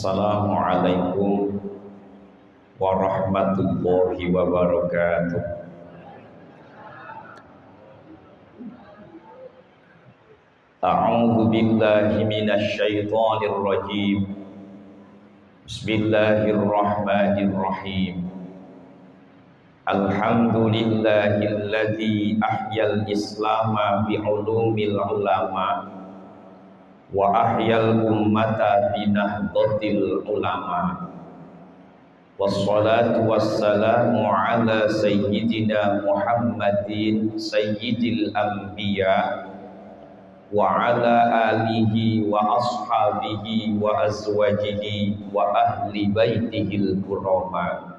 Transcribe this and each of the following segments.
Assalamualaikum warahmatullahi wabarakatuh. A'udzu billahi minasy syaithanir rajim. Bismillahirrahmanirrahim. Alhamdulillahilladzi ahyal islama bi'ulumil ulama wa ahyal ummata binahdhatil ulama. Wassalatu wassalamu ala sayyidina Muhammadin sayyidil anbiya wa ala alihi wa ashabihi wa azwajihi wa ahli baitihil kurama.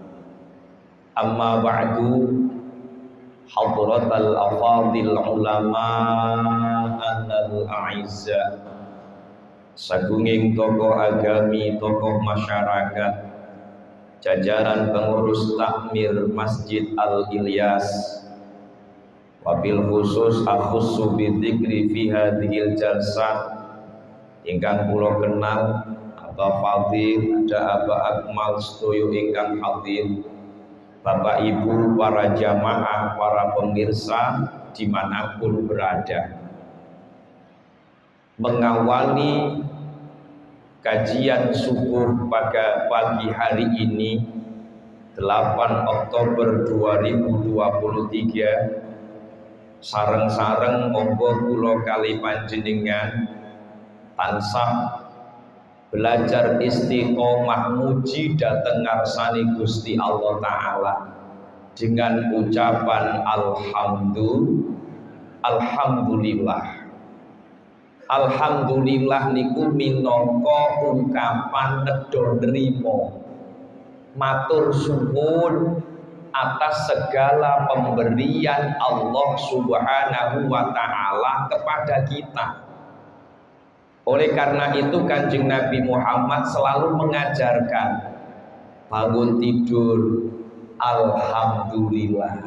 Amma ba'du, hadratal afadil ulama anal a'izza, sagunging tokoh agami, tokoh masyarakat, jajaran pengurus takmir Masjid Al-Ilyas, wabil khusus akhussu bidzikri fi hadhil jalsah ingkang kula kenal Aba Fadil, ada Aba Akmal sedaya ingkang hadir, Bapak Ibu, para jamaah, para pemirsa dimanapun berada. Mengawali kajian subuh pada pagi hari ini 8 Oktober 2023, sareng-sareng monggo kula kali panjenengan tansah belajar istiqomah muji dhateng ngarsane Gusti Allah Ta'ala dengan ucapan alhamdulillah. Alhamdulillah niku minangka ungkapan nedha nrimo matur suwun atas segala pemberian Allah Subhanahu wa Ta'ala kepada kita. Oleh karena itu Kanjeng Nabi Muhammad selalu mengajarkan bangun tidur alhamdulillah,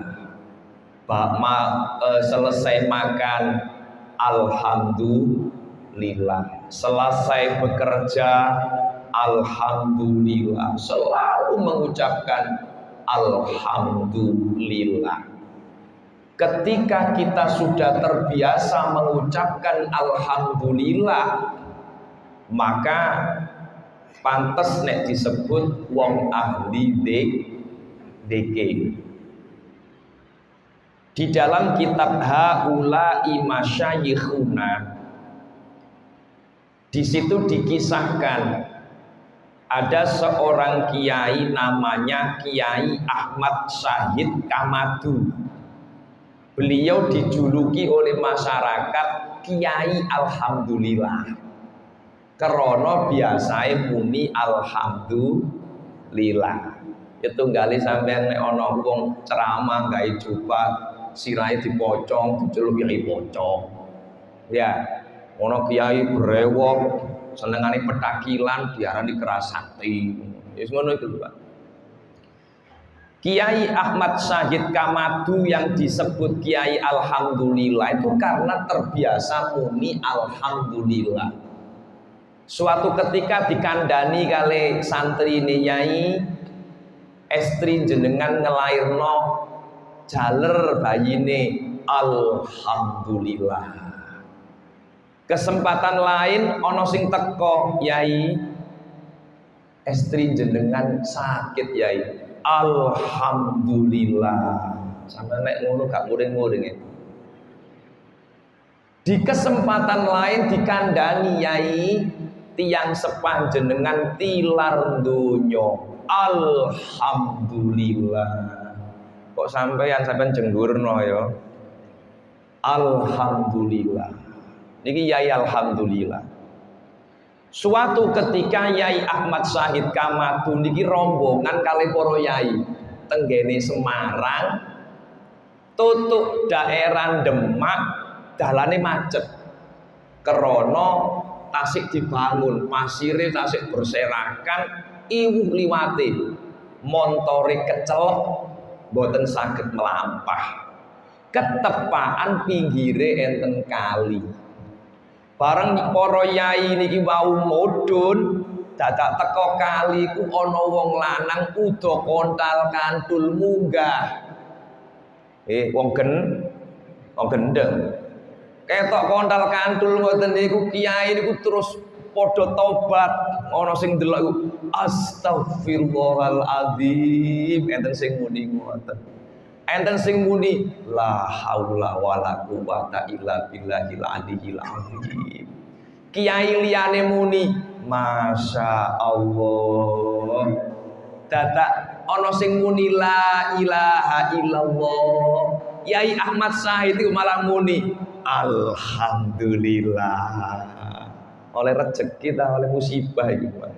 selesai makan alhamdulillah, selesai bekerja alhamdulillah, selalu mengucapkan alhamdulillah. Ketika kita sudah terbiasa mengucapkan alhamdulillah, maka pantes nek disebut wong ahli dzikir. Di dalam kitab Haula'i Masyayikhuna, di situ dikisahkan ada seorang kiai namanya Kiai Ahmad Syahid Kamadu. Beliau dijuluki oleh masyarakat Kiai Alhamdulillah, karena biasae muni alhamdulillah. Itu ngali sampean nek ana wong ceramah gawe jubah sirahe dipocong, diceluk kiai pocong. Ya, ana kiai brewok, senengane petakilan diarani kerasakti. Wis ngono iku, Pak. Kiai Ahmad Syahid Kamadu yang disebut Kiai Alhamdulillah itu karena terbiasa muni alhamdulillah. Suatu ketika dikandani kali santri ini, Nyai, estri jenengan ngelairno jaler bayine alhamdulillah. Kesempatan lain ono sing teko, Yai, estri jenengan sakit, Yai, alhamdulillah. Sampai nek ngono gak muring-muring ya. Di kesempatan lain dikandani, Yai, tiang sepanjenengan tilar donya alhamdulillah. Kok sampean jenggurno ya? Alhamdulillah. Niki Yai alhamdulillah. Suatu ketika Yai Ahmad Syahid Kamadu niki rombongan kali para yai tenggene Semarang tutuk daerah Demak, dalane macet. Krana tasik dibangun, pasire tasik berserakan, iwuh liwate, montore kecelok, boten saged melampah. Ketepaan pinggire enten kali. Bareng para yai niki wau mudhun dadak teko kali ku ana wong lanang uda kontal kantul munggah. Wong gendeng. Ketok kontal kantul ngoten niku kiai niku terus padha tobat. Ana sing delok iku astagfirullahaladzim, enten sing muni ngoten. Enten sing muni la haula wala quwata illa billahil aliyil azim. Kiai liyane muni masya Allah. Dadak ana sing muni la ilaha illallah. Kiai Ahmad Syahid itu malah muni alhamdulillah. Oleh rezeki ta oleh musibah iki, Pak.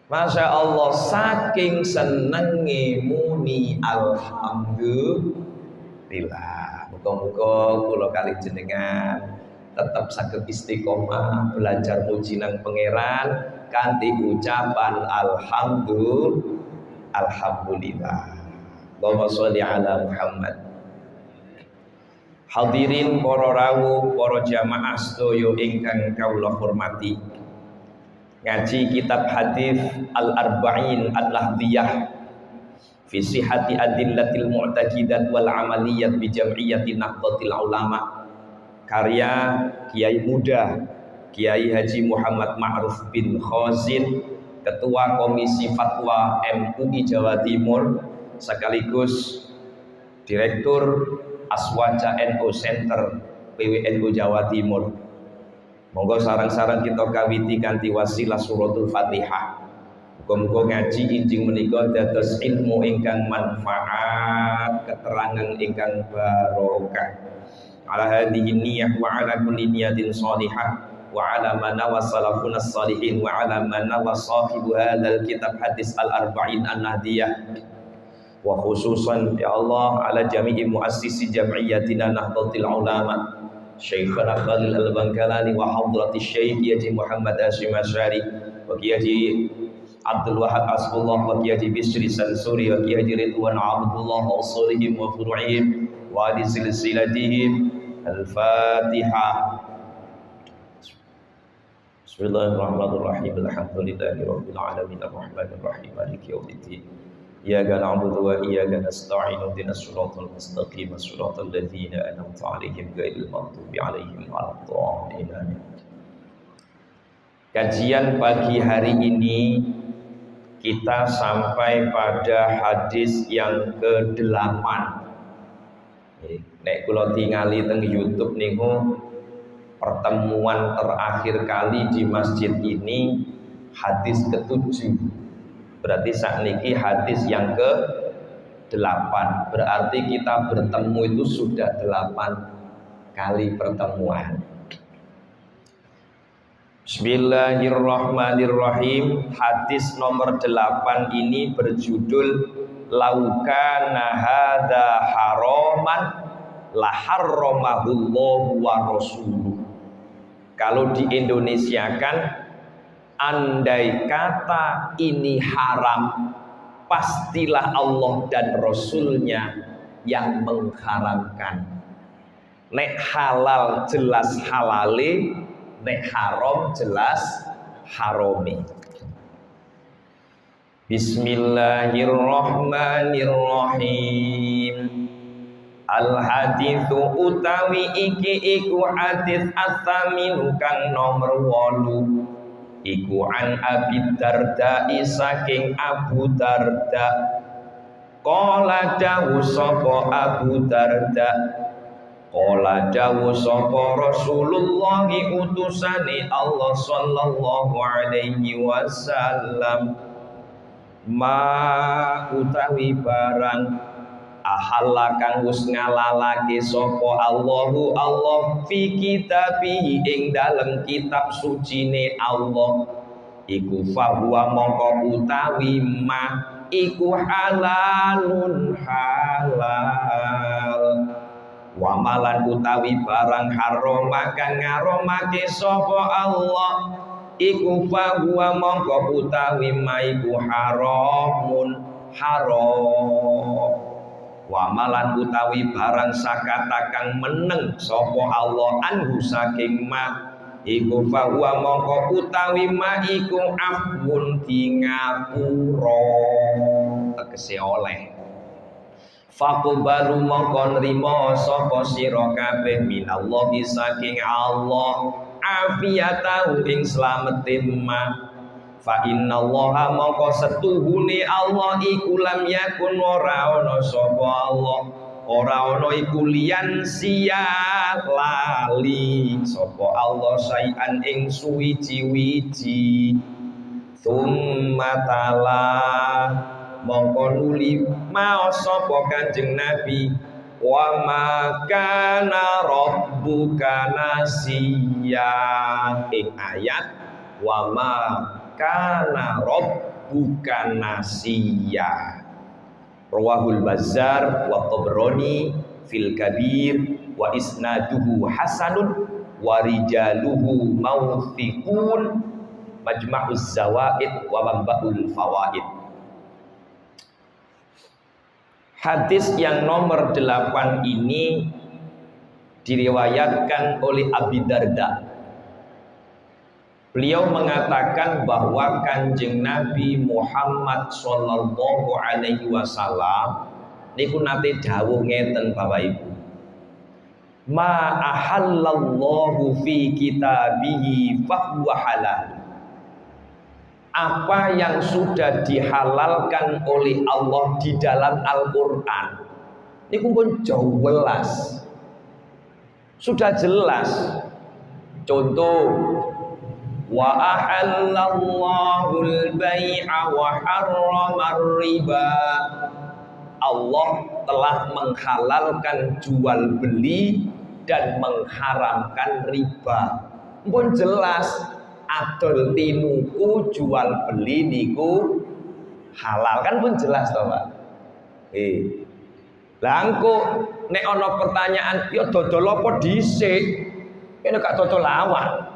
Masya Allah, saking senenge muni alhamdulillah. Muga-muga kula kali jenengan tetap saged istiqomah belajar muji nang pangeran kanthi ucapan alhamdulillah. Allahumma sholli ala Muhammad. Hadirin para rawuh, para jamaah sedaya ingkang kawula hormati. Ngaji kitab hadis Al-Arba'in Al-Lahdiyah fi sihhati adillatil mu'taqidat wal amaliyat bi jam'iyyati Nahdlatul Ulama. Karya Kiai muda Kiai Haji Muhammad Ma'ruf bin Khazin, Ketua Komisi Fatwa MUI Jawa Timur sekaligus Direktur Aswaja NU Center PWNU Jawa Timur. Monggo sarang-sarang kita kawiti kanthi wasilah suratul Fatihah. Muga-muga ngaji injing menika dados ilmu ingkang manfaat, keterangan ingkang barokah. Ala hadhihi niyyah wa ala kulli niyatin shalihah wa ala man wasalafun as-salihin wa ala man wasahibu hadzal kitab hadis al-arba'in an-nahdiyah. Wa khususan ya Allah ala jami'i muassisi jam'iyyatina Nahdlatul Ulama Syekhana Khalil Al-Bangkalani wa hadrati Syekh Haji Muhammad Hasyim Asy'ari wa Haji Abdul Wahab Asbullah wa Haji Bisri Sansuri wa Haji Ridwan Abdullah wa usulihim wa furu'ihim wa di silsilatihim. Al-Fatihah. Bismillahirrahmanirrahim. Alhamdulillahi rabbil alamin arrahmanir rahim maliki yaumiddin. Iyyaka na'budu wa iyyaka nasta'in ihdinas siratal mustaqim siratal ladzina an'amta 'alaihim ghairil maghdubi 'alaihim waladdallin. Kajian pagi hari ini kita sampai pada hadis yang ke-8. Nek kula tingali teng YouTube niku pertemuan terakhir kali di masjid ini hadis ke-7. Berarti sakniki hadis yang ke-8. Berarti kita bertemu itu sudah 8 kali pertemuan. Bismillahirrahmanirrahim. Hadis nomor 8 ini berjudul Laukana hadza haraman la harramahullahu wa rasuluh. Kalau di Indonesiakan, andai kata ini haram, pastilah Allah dan Rasulnya yang mengharamkan. Nek halal jelas halale, nek haram jelas harami. Bismillahirrahmanirrahim. Al-hadithu utawi iki iku hadis as-saminu kang nomor 8. Iku an Abi Darda saking Abu Darda. Qala dawu sapa Abu Darda. Qala dawu sapa Rasulullah utusane Allah sallallahu alaihi wasallam. Ma utawi barang ahalla kang wis ngalalake sapa Allahu Allah fi kitabihi ing dalem kitab sucine Allah iku fahuwa mongko utawi ma iku halalun halal wa malan utawi barang haram kang ngaramake sapa Allah iku fahuwa mongko utawi ma iku haramun haram wa malan utawi barang sakata kang meneng sapa Allah anhu saking ma iku fahuwa mongko utawi ma iku afun di ngapura tegese oleh. Faqbalu mongko nrimo sapa sira kabeh minallahi saking Allah afiyatahu ing slamete ma. Fa innallaha mongko setuhune Allah iku lam yakun ora ana sapa Allah ora ana iku liyan sia lali sapa Allah sayan ing suwiji-wiji. Tsumma tala mongko nuli maos sapa Kanjeng Nabi wa ma kana rabbuka nasiya ing ayat wa ma kana rabbuka nasiya. Rawahul Bazzar wa Tabrani fil Kabir wa isnaduhu hasanun wa rijaluhu mawthiqun Majma'uz Zawaid wa Manba'ul Fawaid. Hadis yang nomor 8 ini diriwayatkan oleh Abi Darda. Beliau mengatakan bahwa Kanjeng Nabi Muhammad sallallahu alaihi wasallam niku nate dawuh ngeten Bapak Ibu. Ma ahallallahu fi kitabihi fahuwa halal. Apa yang sudah dihalalkan oleh Allah di dalam Al-Qur'an niku pun jelas. Sudah jelas. Contoh wa ahallallahu al-bai'a wa harramar riba. Allah telah menghalalkan jual beli dan mengharamkan riba. Pun jelas adol tinuku jual beli niku halal kan pun jelas toh Pak. Lah engko nek ana pertanyaan ya dodol apa dhisik? Kene gak dodol awak.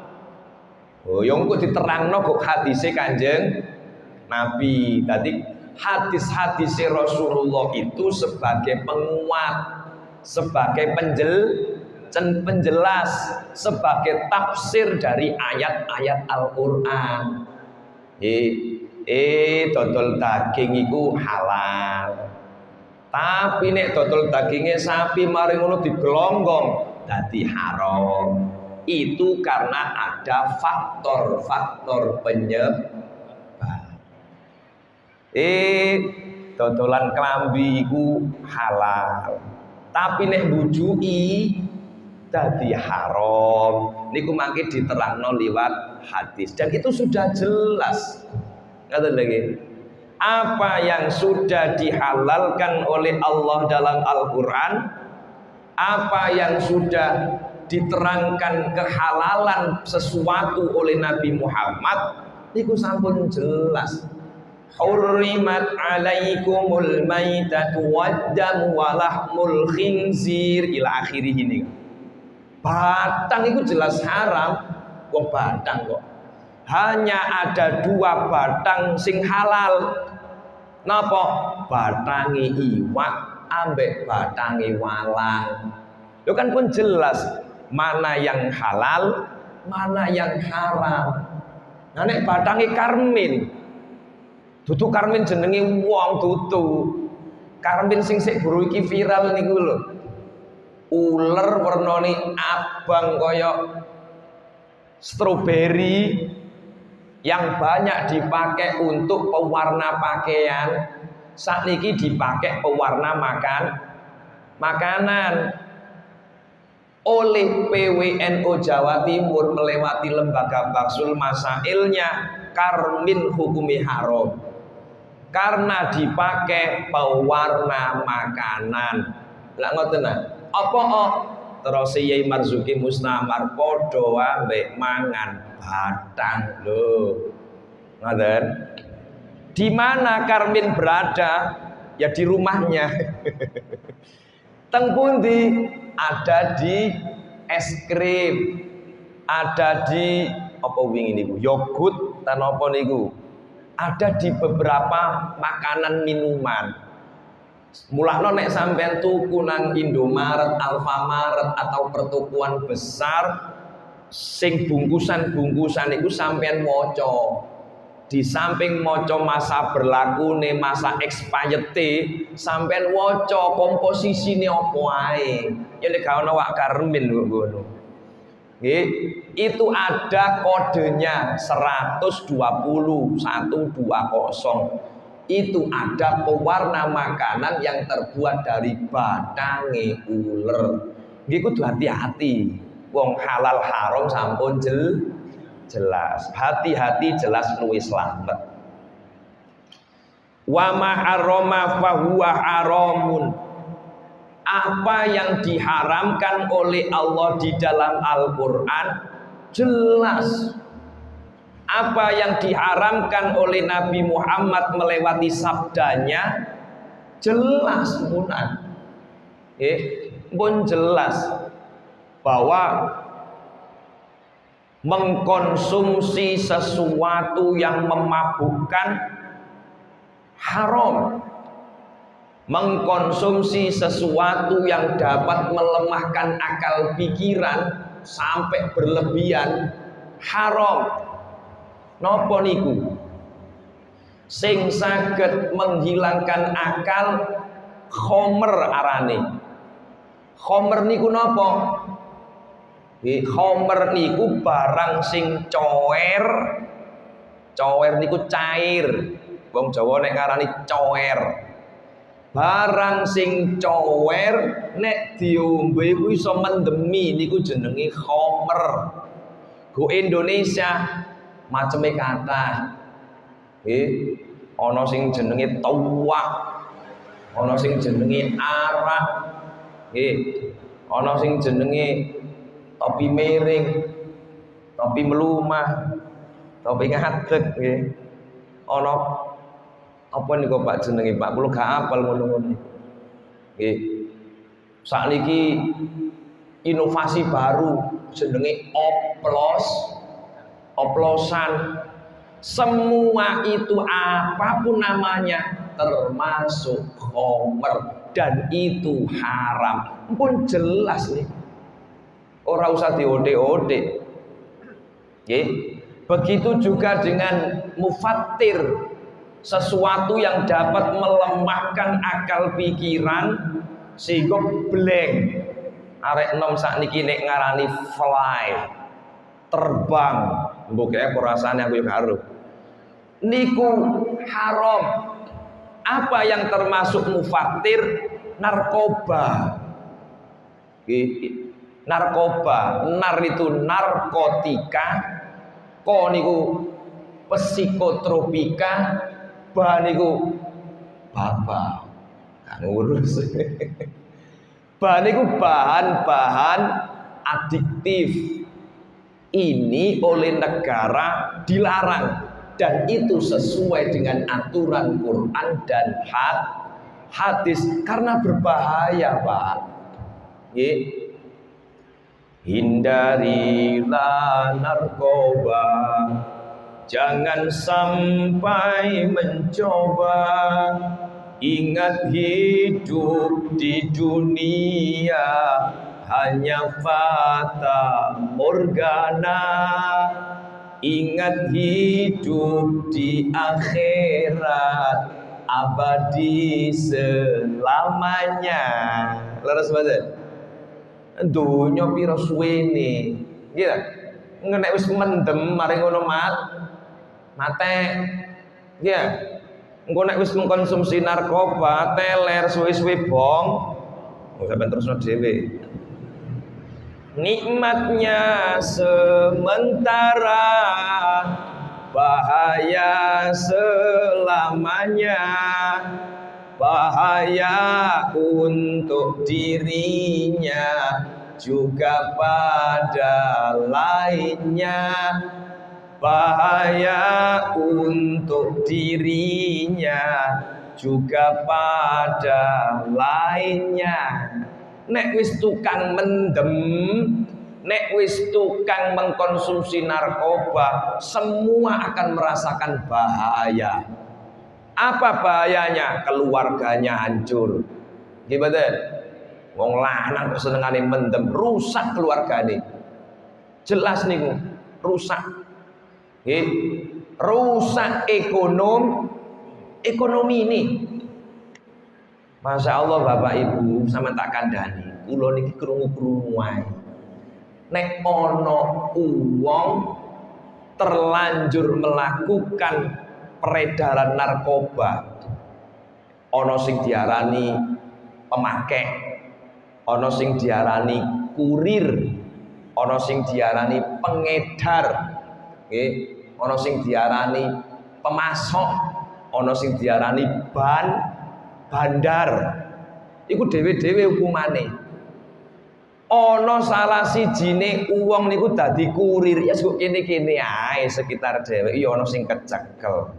Oh, yang kok diterangno kok hadise Kanjeng Nabi. Tadi hadis-hadis Rasulullah itu sebagai penguat, sebagai penjelas, sebagai tafsir dari ayat-ayat Al-Qur'an. Dodol daging iku halal. Tapi nek dodol dagingnya sapi mari ngono digelonggong dadi haram. Itu karena ada faktor-faktor penyebab. Dodolan klambi iku halal. Tapi nek bujui dadi haram. Niku mangke diterangno liwat hadis dan itu sudah jelas. Ngaten lagi. Apa yang sudah dihalalkan oleh Allah dalam Al-Qur'an, apa yang sudah diterangkan kehalalan sesuatu oleh Nabi Muhammad niku sampun jelas. Hurrimat alaikumul maitatu waddam walahmul khinzir ila akhirih ini. Batang itu jelas haram. Kok batang kok? Hanya ada 2 batang sing halal. Napa? Batangi iwak ambek batangi walang. Itu kan pun jelas mana yang halal, mana yang haram. Nah nek batangi karmin, dudu karmin jenenge wong dudu. Karmin sing sik buru iki viral niku lho. Uler wernane abang kaya stroberi yang banyak dipakai untuk pewarna pakaian. Sakniki dipakai pewarna makanan. Oleh PWNU Jawa Timur melewati lembaga Baksul Masailnya, karmin hukumi haram karena dipakai pewarna makanan. Lah ngoten nah. Apa terus Yai Marzuki Mustamar padha ambek mangan batang lho. Ngoten. Di mana karmin berada? Ya di rumahnya. Teng pundi? Ada di es krim, ada di apa wingi niku yogurt tan apa niku, ada di beberapa makanan minuman. Mulakno nek sampean tuku nang Indomaret, Alfamaret atau pertokoan besar, sing bungkusan-bungkusan iku sampean maca. Di samping maca masa berlakune, masa expired sampean waca komposisine apa ae. Ya nek gak ono wak karmin kok ngono. Nggih, itu ada kodenya 120 itu ada pewarna makanan yang terbuat dari batange uler. Nggih kudu hati-hati. Wong halal haram sampun jelas. Hati-hati jelas luwih slamet. Wa ma harrama fahuwa haramun. Apa yang diharamkan oleh Allah di dalam Al-Qur'an jelas. Apa yang diharamkan oleh Nabi Muhammad melewati sabdanya jelas munan. Pun jelas bahwa mengkonsumsi sesuatu yang memabukkan haram. Mengkonsumsi sesuatu yang dapat melemahkan akal pikiran sampai berlebihan haram. Napa niku? Sing saged menghilangkan akal khomer arane. Khomer niku napa? Khomer niku barang sing coer. Coer niku cair. Wong Jawa nek ngarani coer. Barang sing coer nek diombe iku iso mendemi niku jenenge khomer. Go Indonesia maceme kathah. Ana sing jenenge tuwak. Ana sing jenenge arak. Ana sing jenenge topi miring, topi melumah, topi ngadeg nggih. Ana apa niku Pak jenenge Pak? Kula gak apal ngono-ngono. Nggih. Sakniki inovasi baru jenenge oplosan. Semua itu apapun namanya termasuk khomer dan itu haram. Pun jelas nih. Ora usah diode-ode. Nggih. Begitu juga dengan mufattir, sesuatu yang dapat melemahkan akal pikiran sehingga blank. Arek nom sakniki nek ngarani fly, terbang. Mbok kaya rasane aku yo karo. Niku haram. Apa yang termasuk mufattir? Narkoba. Narkoba, nar itu narkotika, ko niku psikotropika, ba niku baba. Ngurus. Ba niku bahan-bahan adiktif. Ini oleh negara dilarang dan itu sesuai dengan aturan Quran dan hadis karena berbahaya, Pak. Hindarilah narkoba, jangan sampai mencoba. Ingat hidup di dunia hanya fata morgana. Ingat hidup di akhirat abadi selamanya. Leres mboten? Donya pira suwene. Nggih ta? Nek wis mendem mari ngono mate. Nggih. Engko nek wis mengkonsumsi narkoba, teler suwe-suwe bong. Sampeyan terusno dhewe. Nikmatnya sementara, bahaya selamanya. Bahaya untuk dirinya juga pada lainnya. Bahaya untuk dirinya juga pada lainnya. Nek wis tukang mendem, nek wis tukang mengkonsumsi narkoba, semua akan merasakan bahaya. Apa bahayanya? Keluarganya hancur. Gimana? Wong lanang kok senengane mendem, rusak keluargane. Jelas niku rusak. Nggih. Rusak ekonomi ini. Masya Allah Bapak Ibu, sama tak kandhani, kula niki krungu-krungu wae. Nek ana wong terlanjur melakukan peredaran narkoba, ana sing diarani pemakai, ana sing diarani kurir, ana sing diarani pengedar, nggih, ana sing diarani pemasok, ana sing diarani bandar. Iku dhewe-dhewe hukumane. Ana salah sijine wong niku dadi kurir, ya kok kene-kene ae sekitar dhewe ya ana sing kecekel.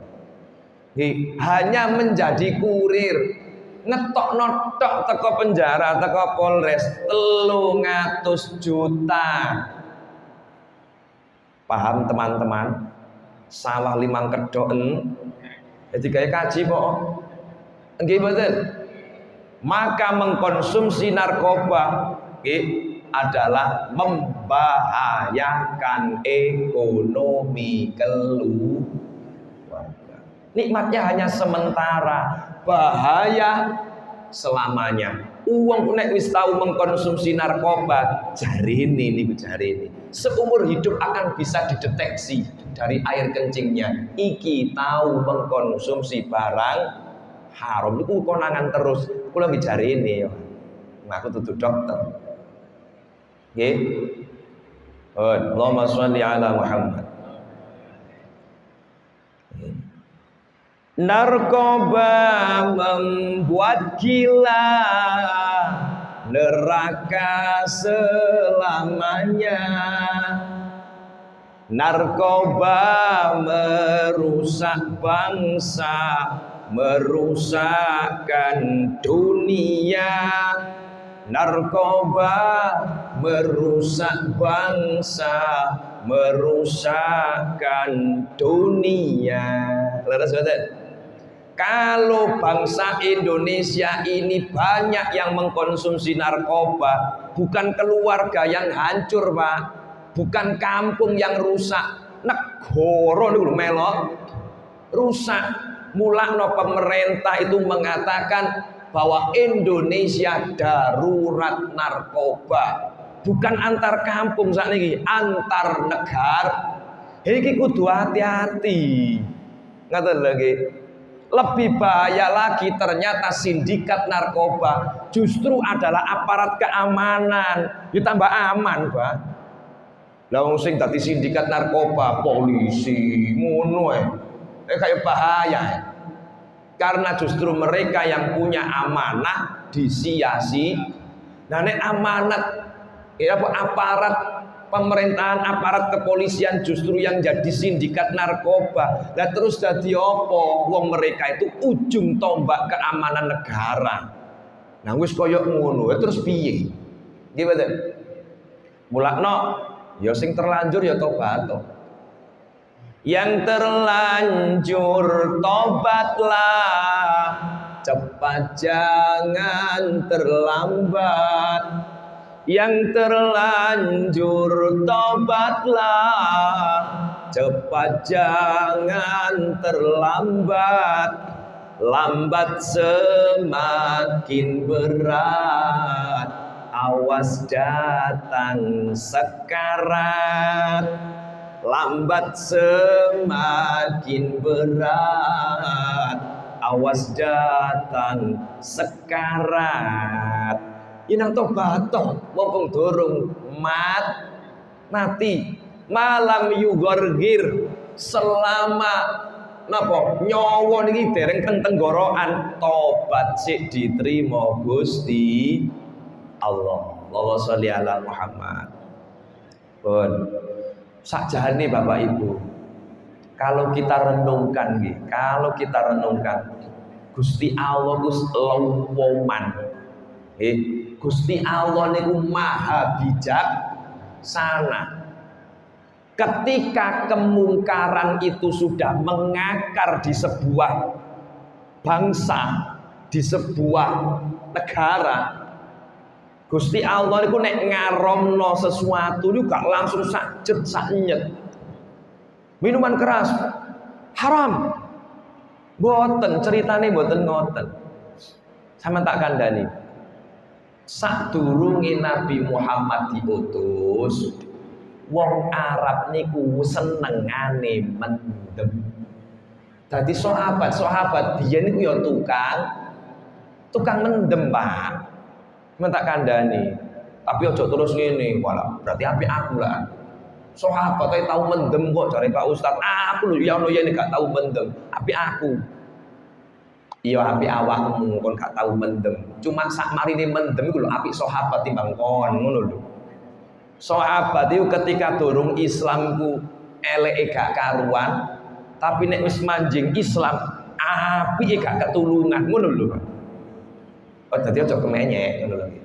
Hanya menjadi kurir, ngetokno tok teko penjara, teko Polres 300 juta. Paham teman-teman? Sawah 5 kedoken. Jadi kayak kaji kok. Nggih mboten. Maka mengkonsumsi narkoba adalah membahayakan ekonomi keluarga. Nikmatnya hanya sementara, bahaya selamanya. Uang nek wis tahu mengkonsumsi narkoba, jarine niku jarine. Seumur hidup akan bisa dideteksi dari air kencingnya. Iki tahu mengkonsumsi barang haram niku konangan terus. Kula bicarine yo. Aku tutu dokter. Nggih. Allahumma sholli ala Muhammad. Narkoba membuat gila, neraka selamanya. Narkoba merusak bangsa, merusakkan dunia. Narkoba merusak bangsa, merusakkan dunia. Leres betul? Kalau bangsa Indonesia ini banyak yang mengkonsumsi narkoba, bukan keluarga yang hancur, Pak. Bukan kampung yang rusak, negara niku melok rusak. Mulakno pemerintah itu mengatakan bahwa Indonesia darurat narkoba. Bukan antar kampung sakniki, antar negara. Iki kudu hati-hati. Ngaten lagi. Lebih bahaya lagi ternyata sindikat narkoba justru adalah aparat keamanan. Ya tambah aman, Pak. Lah wong sing dadi sindikat narkoba, polisi, ngono kayak bahaya. Karena justru mereka yang punya amanah disia-sia. Nah nek amanat aparat pemerintahan, aparat kepolisian justru yang jadi sindikat narkoba. Lah terus jadi apa? Wong mereka itu ujung tombak keamanan negara. Nah wis koyo ngono, terus piye? Nggih mboten? Mulakno ya sing terlanjur ya tobat. Yang terlanjur tobatlah, cepat jangan terlambat. Yang terlanjur tobatlah, cepat jangan terlambat. Lambat semakin berat, awas datang sekarat. Lambat semakin berat, awas datang sekarat. Inang tobat toh, wong dorong mati. Malam yugorgir selama napa nyawa niki dereng teng tenggorokan, tobat sik diterima Gusti Allah. Allahumma sholli ala Muhammad. Pun sakjane Bapak Ibu, kalau kita renungkan Gusti Allah Gus lawoman. Gusti Allah niku maha bijaksana. Ketika kemungkaran itu sudah mengakar di sebuah bangsa, di sebuah negara, Gusti Allah niku nek ngaromno sesuatu niku gak langsung sajet saknyet. Minuman keras haram. Mboten ceritane mboten ngoten. Sama tak kandhani. Sadurunge Nabi Muhammad diutus, wong Arab niku senengane mendem. Dadi sahabat biyen niku ya tukang mendem, Pak. Tak kandhani. Tapi aja terus ngene, walah berarti apik aku lah. Sahabat ae tau mendem kok jare Pak Ustaz. Aku lho ya ono yen gak tau mendem, apik aku. Iya apik awakmu kon gak tau mendem. Cuma sak marine mendem iku lho apik sahabat timbang kon, ngono lho. Sahabat itu ketika durung Islam ku eleke gak karuan, tapi nek wis manjing Islam apike gak ketulungan, ngono lho. Oh dadi aja kemenyek ngono lho.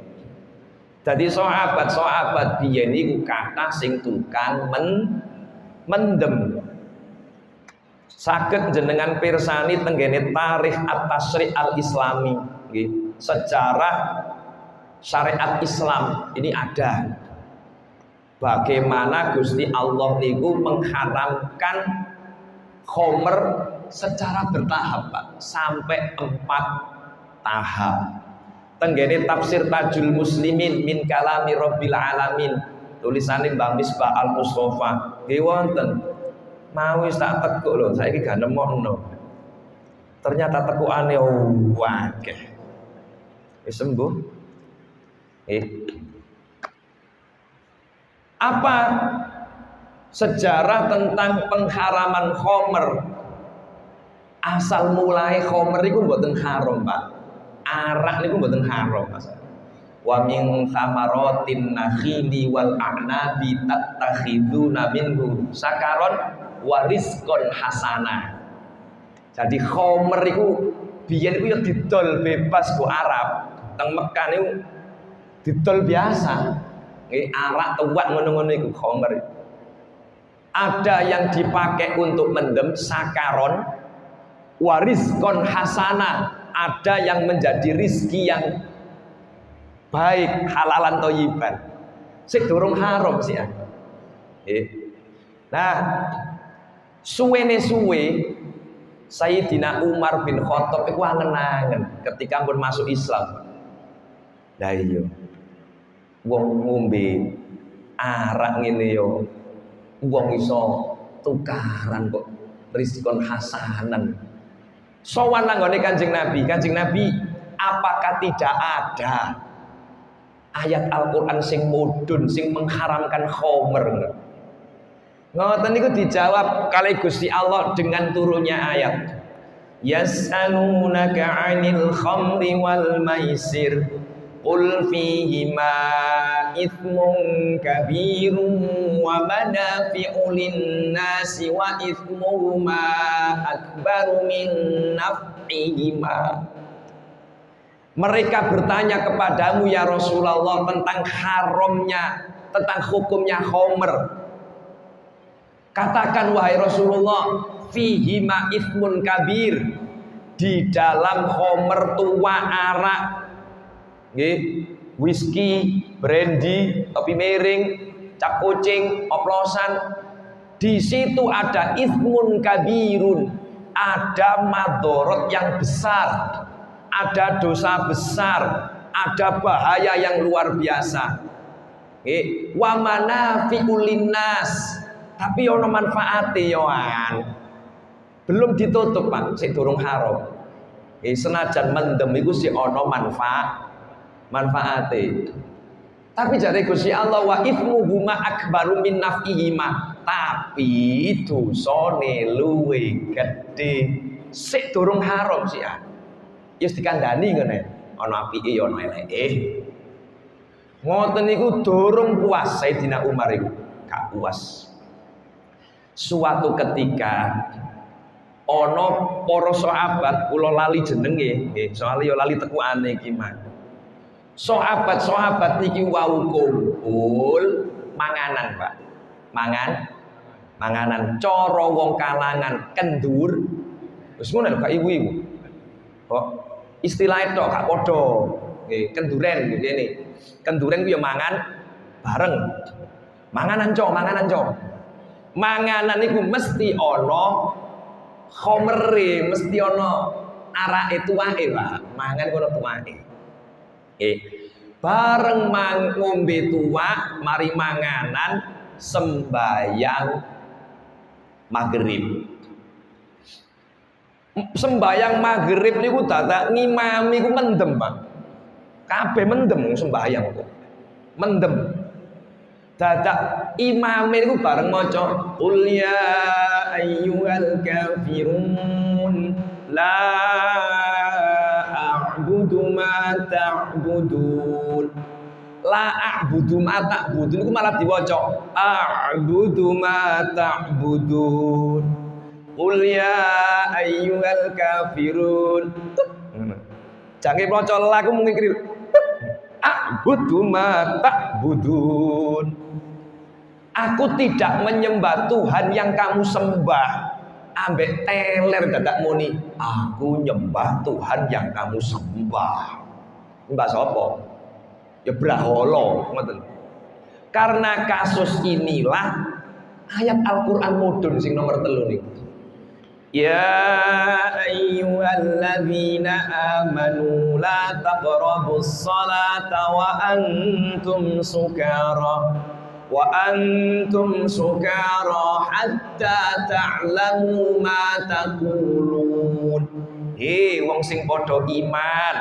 Dadi sahabat biyen iku kathah sing tukang mendem. Saged jenengan pirsani tenggene tarikh at-tasri' al-islami nggih. Sejarah syariat Islam ini ada. Bagaimana Gusti Allah niku mengharamkan khamr secara bertahap, Pak, sampai 4 tahap. Tenggene tafsir Tajul Muslimin min kalami Rabbil Alamin, tulisane Mbah Misbah Al-Mustofa. Nggih wonten. Mau wis tak tekuk lho, saiki gak nemokno. Ternyata tekukane akeh. Wis sembuh. Apa sejarah tentang pengharaman khamr? Asal mulai khamr iku mboten haram, Pak. Arak niku mboten haram, Mas. Wa min thamaratin nakhili wal a'nabi tattakhiduna minhu sakaron wa rizqon hasanah. Jadi khamr iku biyen iku ya didol bebas go Arab. Teng Mekah niku didol biasa. Nggih arak tuwak ngono-ngono iku khamr. Ada yang dipakai untuk mendem sakaron wa rizqon hasanah. Ada yang menjadi rizki yang baik, halalan thayyiban. Sik durung haram sih ya. Nah, suwe Sayyidina Umar bin Khattab iku angen-angen ketika pun masuk Islam. Lah iya. Wong ngombe arak ngene yo. Wong iso tukaran kok rizkon hasanan. Sowan nanggone Kanjeng Nabi. Kanjeng Nabi, apakah tidak ada ayat Al-Qur'an sing mudhun sing mengharamkan khamr? Ngoten niku dijawab kali Gusti Allah dengan turunnya ayat. Yas'alunaka 'anil khamri wal maisir qul fihima ithmun kabirun wa manafi'u lin-nasi wa ithmuhuma akbaru min naf'ihima. Mereka bertanya kepadamu ya Rasulullah tentang haramnya, tentang hukumnya khamr. Katakan wahai Rasulullah, fihima ithmun kabir, di dalam khamr tua arak, nggih, whisky, brandy, topi miring, cap kucing, oplosan, di situ ada ithmun kabirun, ada madorot yang besar, ada dosa besar, ada bahaya yang luar biasa. Nggih, wa manafi'ul linnas, tapi ono manfaate yoan. Belum ditutup, Pak, sik durung haram. Senajan mendem iku sik ono manfaate. Tapi jare Gusti Allah wa ithmuhuma akbaru min naf'ihima, tapi dosane luwe gedhe. Sik durung haram sik ya. Wis dikandani ngene, ana apike ya ana eleke. Ngoten niku durung puas Sayyidina Umar iku, gak puas. Suatu ketika ana para sahabat, kula lali jenenge, nggih, soalnya ya lali tekukane iki mah. Sahabat-sahabat niki wau kumpul manganan, Pak. Manganan cara wong kalangan kendur. Wis ngono lho Kak Ibu-ibu. Kok istilahnya tok gak padha. Nggih, kenduren ngene. Kenduren ku ya mangan bareng. Manganan co. Manganan niku mesti ana khomere, mesti ana arake tuwake, Pak. Mangan ku ana tuwake. Nggih. Bareng ngombe tuwak, mari manganan sembayang maghrib. Sembayang maghrib niku dadak ngimami ku mendem, Pak. Kabeh mendem sembayang kok. Mendem. Dadak imame niku bareng maca qul ya ayyuhal kafirun la a'budu ma ta'budun. La a'budu ma ta'budun niku malah diwaca a'budu ma ta'budun. Qul ya ayyuhal kafirun. Jange maca la ku mung kiri. A'budu ma ta'budun. Aku tidak menyembah Tuhan yang kamu sembah. Ambek teler dadak muni. Aku nyembah Tuhan yang kamu sembah. Mbah sapa? Ya brahala, ngoten. Karena kasus inilah ayat Al-Qur'an mudhun sing nomor 3 niku. Ya ayyuhalladzina amanu la taqrabus salata wa antum sukara hatta ta'lamu ma taqulun. He wong sing padha iman,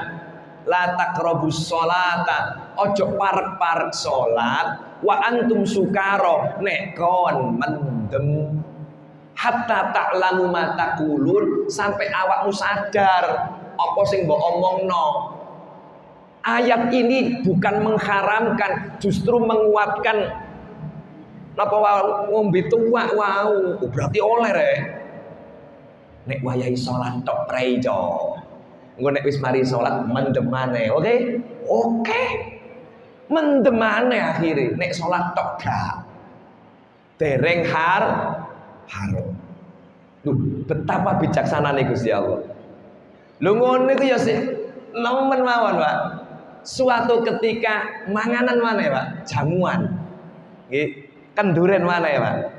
la taqrabus salata, ojo parek-parek salat, wa antum sukara, nek kon mendem, hatta ta'lamu ma taqulun, sampai awakmu sadar apa sing mbok omongno. Ayat ini bukan mengharamkan, justru menguatkan. Napa ngombe tuwak wau, berarti oleh rek. Nek wayahe salat tok prejo. Engko nek wis mari salat mendem maneh, oke? Oke. Mendem maneh akhire nek salat tok gak. Dereng haram. Duh, betapa bijaksanane Gusti Allah. Lho ngono iku ya sih nemen mawon, Pak. Suatu ketika manganan maneh, Pak, jamuan. Nggih. Kenduren mana ya, Pak?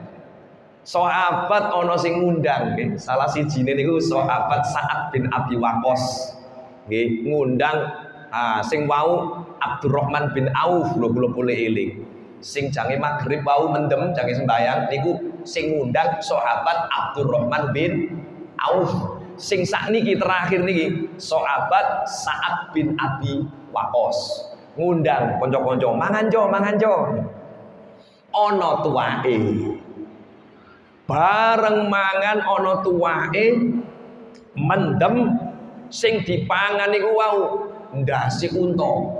Sahabat ono sing ngundang, nggih. Salah sijine niku sahabat Sa'ad bin Abi Waqqas. Nggih, ngundang sing wau Abdurrahman bin Auf, lho kula eling. Sing jange maghrib wau mendem jange sembayang niku sing ngundang sahabat Abdurrahman bin Auf. Sing sakniki terakhir niki sahabat Sa'ad bin Abi Waqqas. Ngundang kanca-kanca, mangan jo. Ana tuwake. Bareng mangan ana tuwake mendem sing dipangan niku wau ndase unta.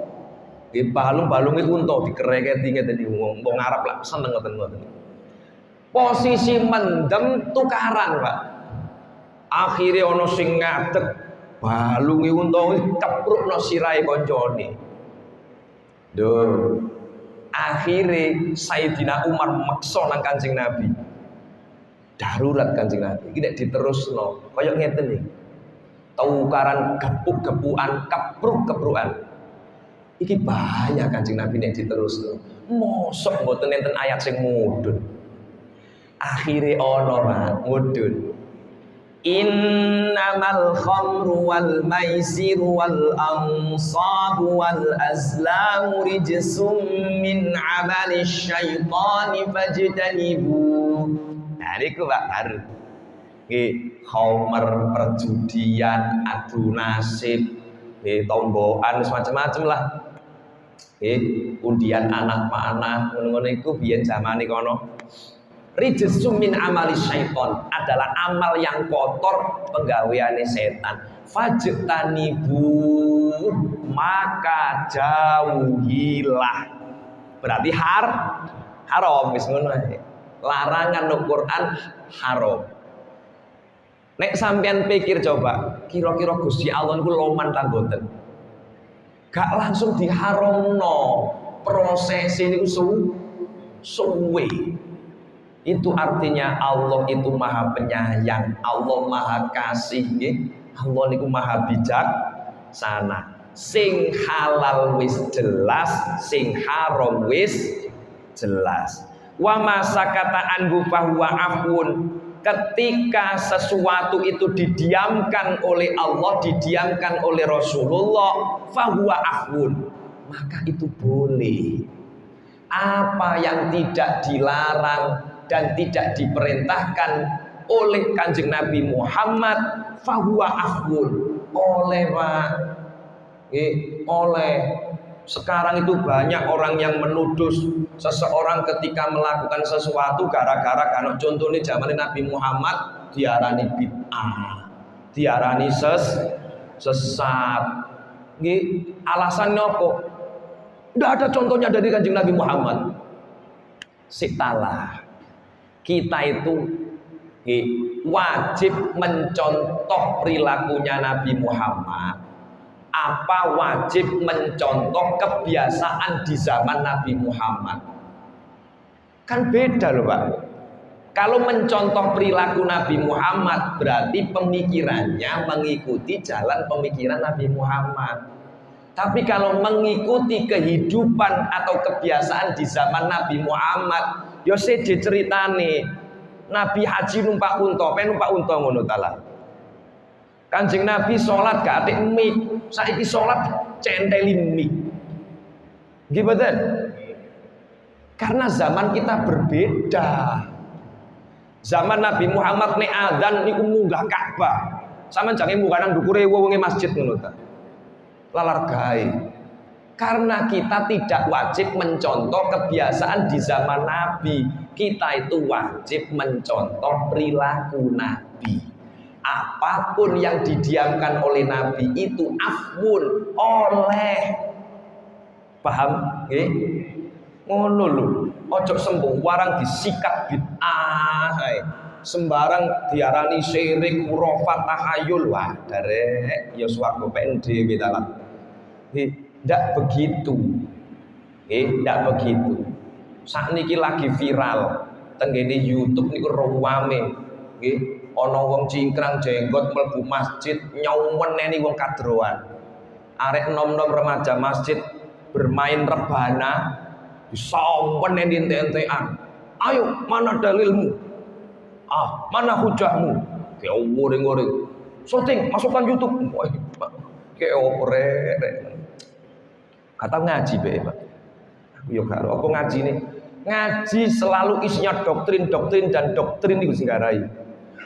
Nggih balung-balunge unta dikereketi ngeten iki wong Arab lah seneng ngoten. Posisi mendem tukaran, Pak. Akhire ana sing ngadeg balunge unta keprukno sirahe kancane. Dur. Akhirnya Sayyidina Umar maksa nang Kanjeng Nabi. Darurat Kanjeng Nabi. Iki nek diterusno kaya ngeten iki. Tukaran gepuk-gepukan, kepruk-keprukan. Iki bahaya Kanjeng Nabi nek diterusno. Mosok mboten enten ayat sing mudhun. Akhire ana Pak mudhun. Innamal khamru wal maisiru wal ansabu wal azlamu rijsum min amali syaitani fajtanibu. Nah niku Pak baru. Nggih, khamr, perjudian, adu nasib, nggih tombokan macam-macam lah. Nggih, undian anak panah ngono-ngono iku biyen zamane kono. Rijsum min amali syaiton adalah amal yang kotor penggaweane setan. Fajtanibu, maka jauhilah. Berarti haram wis ngono ae. Larangan no Quran haram. Nek sampean pikir coba, kira-kira Gusti Allah niku loman ta mboten? Gak langsung diharamno. Proses niku suwe. Itu artinya Allah itu maha penyayang, Allah maha kasih, Allah niku maha bijaksana. Sing halal wis jelas, sing haram wis jelas. Wa masakata anhu fahuwa afun. Ketika sesuatu itu didiamkan oleh Allah, didiamkan oleh Rasulullah, fahuwa afun, maka itu boleh. Apa yang tidak dilarang dan tidak diperintahkan oleh Kanjeng Nabi Muhammad, fahuwa afun, oleh Pak. Oleh. Sekarang itu banyak orang yang menuduh seseorang ketika melakukan sesuatu gara-gara, kalau contohnya zaman Nabi Muhammad diarani bid'ah, diarani sesat. Alasannya apa? Tidak ada contohnya dari Kanjeng Nabi Muhammad. Sitalah. Kita itu wajib mencontoh perilakunya Nabi Muhammad. Apa wajib mencontoh kebiasaan di zaman Nabi Muhammad? Kan beda loh Pak. Kalau mencontoh perilaku Nabi Muhammad berarti pemikirannya mengikuti jalan pemikiran Nabi Muhammad. Tapi kalau mengikuti kehidupan atau kebiasaan di zaman Nabi Muhammad, yo sede ceritane Nabi haji numpak unta, numpak unta ngono taala. Kanjeng Nabi sholat gak ada mik, saiki sholat centeli mik. Gimana? Karena zaman kita berbeda. Zaman Nabi Muhammad nek adzan niku munggah Ka'bah. Sama jange munggah nang ndukure wonge masjid ngono ta. Lalar gawe. Karena kita tidak wajib mencontoh kebiasaan di zaman Nabi. Kita itu wajib mencontoh perilaku Nabi. Apapun yang didiamkan oleh Nabi itu afun, oleh. Paham? Ngono lho. Ojo sembung warang disikat bid'ah. Sembarang diarani syirik, khurafat, tahayul. Wah, darek ya swarga PND betalah. Tidak begitu. Tidak begitu. Sakniki lagi viral tenggene YouTube niku rame. Ana wong cingkrang jenggot mlebu masjid nyauweneni wong kadroan. Arek nom-nom remaja masjid bermain rebana disauweneni ente-entean. Ayo, mana dalilmu? Mana hujahmu? Kayak ngoring-ngoring. Syuting, masukkan YouTube. Kayak oprek. Kata ngaji be, Pak. Yo karo apa ngaji nih? Ngaji selalu isinya doktrin dan doktrin itu sing garai.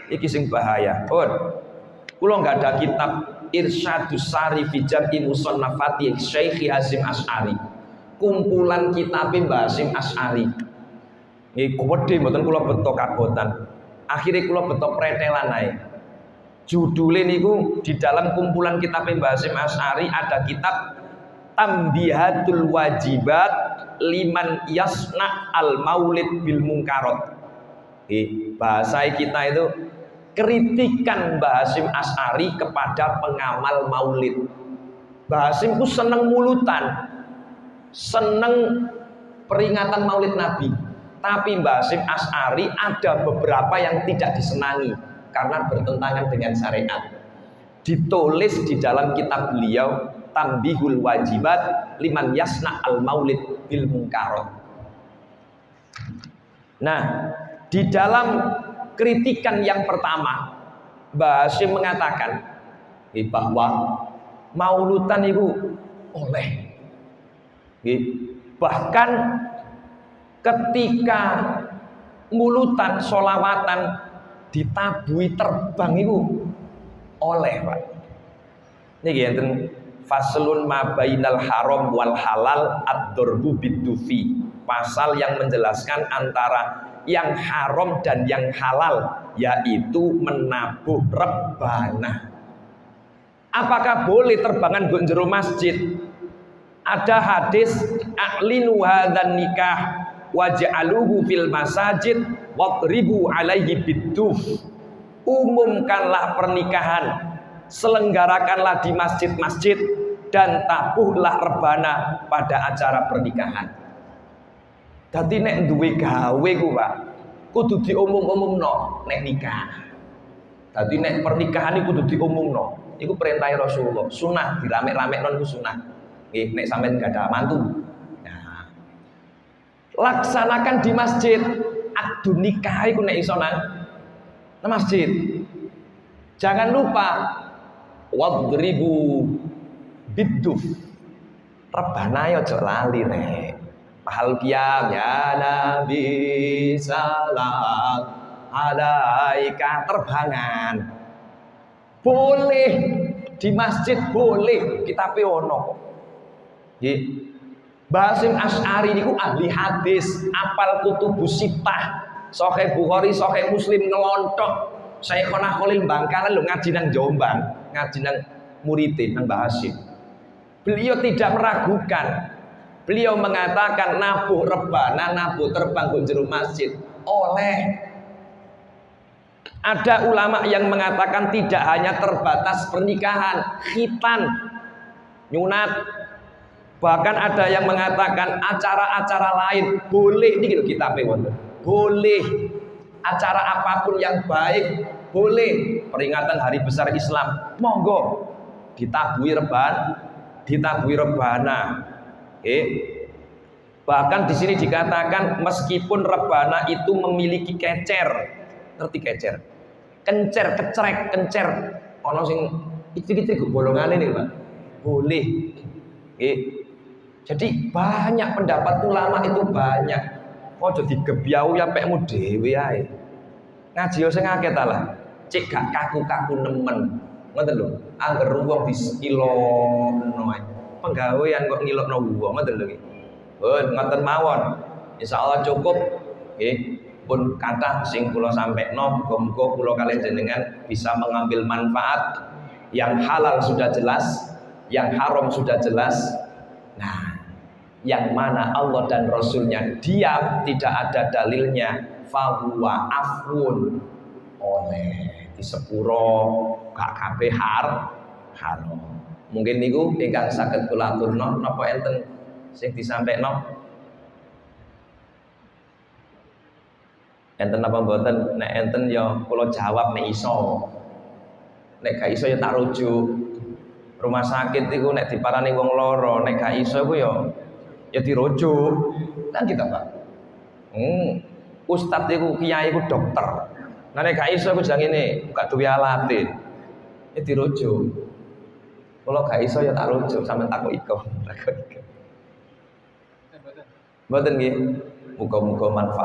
Iki sing bahaya. Kula nggak ada kitab Irsyadus Sari fi Jam'i Musannafati Syekh Hasyim Asy'ari. Kumpulan kitab Mbah Hasyim Asy'ari. Nggih gede mboten kula beto kabotan. Akhire kula beto pretelan ae. Judule niku di dalam kumpulan kitab Mbah Hasyim Asy'ari ada kitab Tambihatul Wajibat liman yasna al maulid bil munkarat. Bahasa kita itu kritikan Mbah Hasyim Asy'ari kepada pengamal maulid. Mbah Hasyim itu seneng mulutan, seneng peringatan maulid Nabi. Tapi Mbah Hasyim Asy'ari ada beberapa yang tidak disenangi karena bertentangan dengan syariat. Ditulis di dalam kitab beliau Tambihul Wajibat liman yasna al maulid bil munkarat. Nah, di dalam kritikan yang pertama, Mbah Hasyim mengatakan bahwa maulutan itu oleh. Bahkan ketika mulutan, sholawatan ditabui terbang itu oleh, Pak. Ini enten faslun ma bainal haram wal halal ad-darbu bid-dufi. Pasal yang menjelaskan antara yang haram dan yang halal, yaitu menabuh rebana. Apakah boleh terbangan go jero masjid? Ada hadis a'linu hadzan nikah waj'aluhu fil masajid wadribu alaihi bid-duf. Umumkanlah pernikahan, selenggarakanlah di masjid-masjid dan tabuhlah rebana pada acara pernikahan. Dadi nek duwe gawe ku Pak, kudu diumum-umumno nek nikah. Dadi nek pernikahan iku kudu diumumno. Iku perintah Rasulullah. Sunah dirame-ramekno iku sunah. Nggih, nek sampean gak ada mantu. Nah, laksanakan di masjid. Akdu nikah iku nek iso nang masjid. Jangan lupa wadribu biduf. Rebana yo aja lali rek. Mahal qiyam ya Nabi salam alaika terbangan. Boleh di masjid boleh, kita ono kok. Nggih. Basim Asy'ari niku ahli hadis, apal kutubus sittah, Sahih Bukhari, Sahih Muslim ngelontok. Syekhona Khalil Bangkalan lho ngaji nang Jombang, ngaji nang muridin nang Mbah Hasyim. Beliau tidak meragukan. Beliau mengatakan nabuh rebana, nabuh terbang ke jero masjid. Oleh ada ulama yang mengatakan tidak hanya terbatas pernikahan, khitan, nyunat. Bahkan ada yang mengatakan acara-acara lain boleh ini gitu kita boleh. Acara apapun yang baik boleh. Peringatan hari besar Islam monggo ditabui rebana. Bahkan di sini dikatakan meskipun rebana itu memiliki kecer, ngerti kecer? Kencer. Ono sing iki golongane nih, Pak. Boleh. Jadi banyak pendapat ulama itu banyak. Ojo digebyau ya pekmu dhewe ae. Ngaji yo sing akeh ta lah. Cek gak kaku-kaku nemen. Ngoten lho. Angger wong disilokno ae. Penggawean kok ngilokno wong, ngoten lho iki. Ngoten mawon. Insyaallah cukup nggih. Pun kathah sing kula sampekno, muga-muga kula kalian jenengan bisa mengambil manfaat. Yang halal sudah jelas, yang haram sudah jelas. Nah, yang mana Allah dan Rasulnya diam, tidak ada dalilnya, fahuwa afun, oleh di sepuro gak kabeh haram. Mungkin niku ingkang saged kula aturna napa enten sing disampaikan. Enten apa mboten? Nek enten ya kula jawab nek iso. Nek gak iso ya tak rujuk. Rumah sakit iku nek diparani wong lara, nek gak iso iku ya dirujuk. Kan kita, Pak. Ustadz iku kiai iku dokter. Nah nek gak iso iku jang ngene, gak duwe alate. Ya dirujuk. Kalau gak iso ya tak rujuk sampean takut iko. Mboten nggih. Muga-muga manfaat